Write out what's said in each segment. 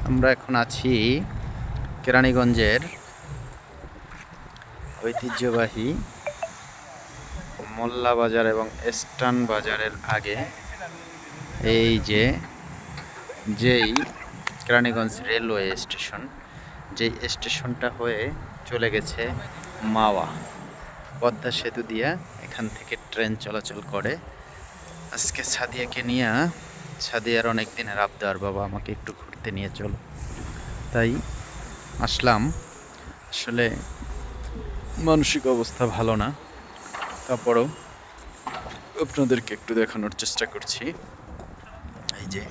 আমরা এখন আছি কেরানীগঞ্জের ঐতিহ্যবাহী মোল্লা বাজার এবং স্টান বাজারের আগে। এই যেই কেরানীগঞ্জ রেলওয়ে স্টেশন, যেই স্টেশনটা হয়ে চলে গেছে মাওয়া পদ্মা সেতু দিয়ে, এখান থেকে ট্রেন চলাচল করে। আজকে সাদিয়াকে নিয়ে, সাদিয়ার অনেক দিনের আবদার, বাবা আমাকে একটু ঘুরতে নিয়ে চলো, তাই আসলাম। আসলে মানসিক অবস্থা ভালো না, তারপরেও আপনাদেরকে একটু দেখানোর চেষ্টা করছি। এই যে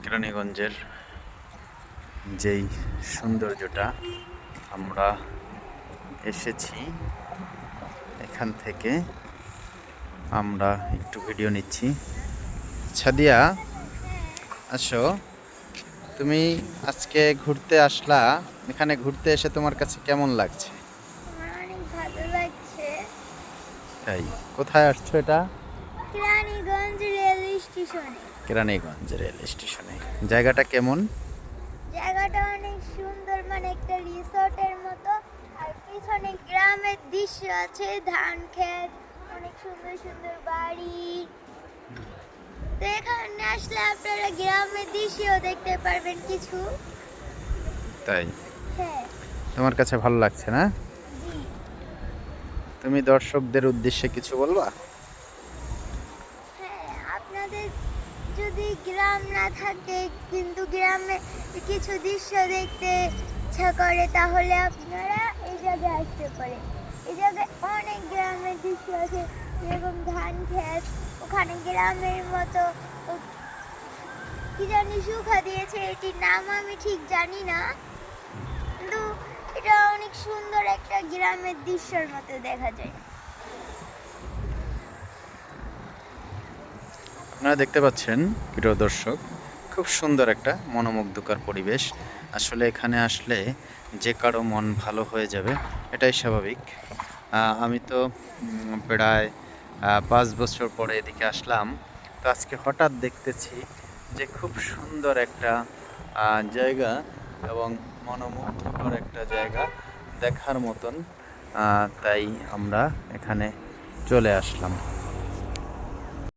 কেরানীগঞ্জের যেই সৌন্দর্যটা, আমরা এসেছি এখান থেকে, আমরা একটু ভিডিও নিচ্ছি। সাদিয়া, আসো, তুমি আজকে ঘুরতে আসলা, এখানে ঘুরতে এসে তোমার কাছে কেমন লাগছে? অনেক ভালো লাগছে। তাই কোথায় আসছো এটা? কেরানীগঞ্জ রেল স্টেশনে। কেরানীগঞ্জ রেল স্টেশনে। জায়গাটা কেমন? জায়গাটা অনেক সুন্দর, মানে একটা রিসোর্টের মতো। আর পিছনে গ্রামের দৃশ্য আছে, ধান ক্ষেত, অনেক সুন্দর সুন্দর বাড়ি। তো এখানে আসলে আপনারা গ্রামের দৃশ্যও দেখতে পারবেন কিছু। তাই হ্যাঁ। তোমার কাছে ভালো লাগছে না? জি। তুমি দর্শকদের উদ্দেশ্যে কিছু বলবা? হ্যাঁ, আপনাদের যদি গ্রাম না থাকে কিন্তু গ্রামে কিছু দৃশ্য দেখতে ইচ্ছা করে, তাহলে আপনারা এই জায়গায় আসতে পারেন। এই জায়গায় অনেক গ্রামের দৃশ্য আছে, যেরকম ধান ক্ষেত, ওখানে গ্রামের মতো কি জানি সুখা দিয়েছে, এটির নাম আমি ঠিক জানি না, কিন্তু এটা অনেক সুন্দর একটা গ্রামের দৃশ্যের মতো দেখা যায়। আপনারা দেখতে পাচ্ছেন প্রিয় দর্শক, খুব সুন্দর একটা মনোমুগ্ধকর পরিবেশ। আসলে এখানে আসলে যে কারো মন ভালো হয়ে যাবে, এটাই স্বাভাবিক। আমি তো প্রায় 5 বছর পরে এদিকে আসলাম। তো আজকে হঠাৎ দেখতেছি যে খুব সুন্দর একটা জায়গা এবং মনোমুগ্ধকর একটা জায়গা দেখার মতন। তাই আমরা এখানে চলে আসলাম।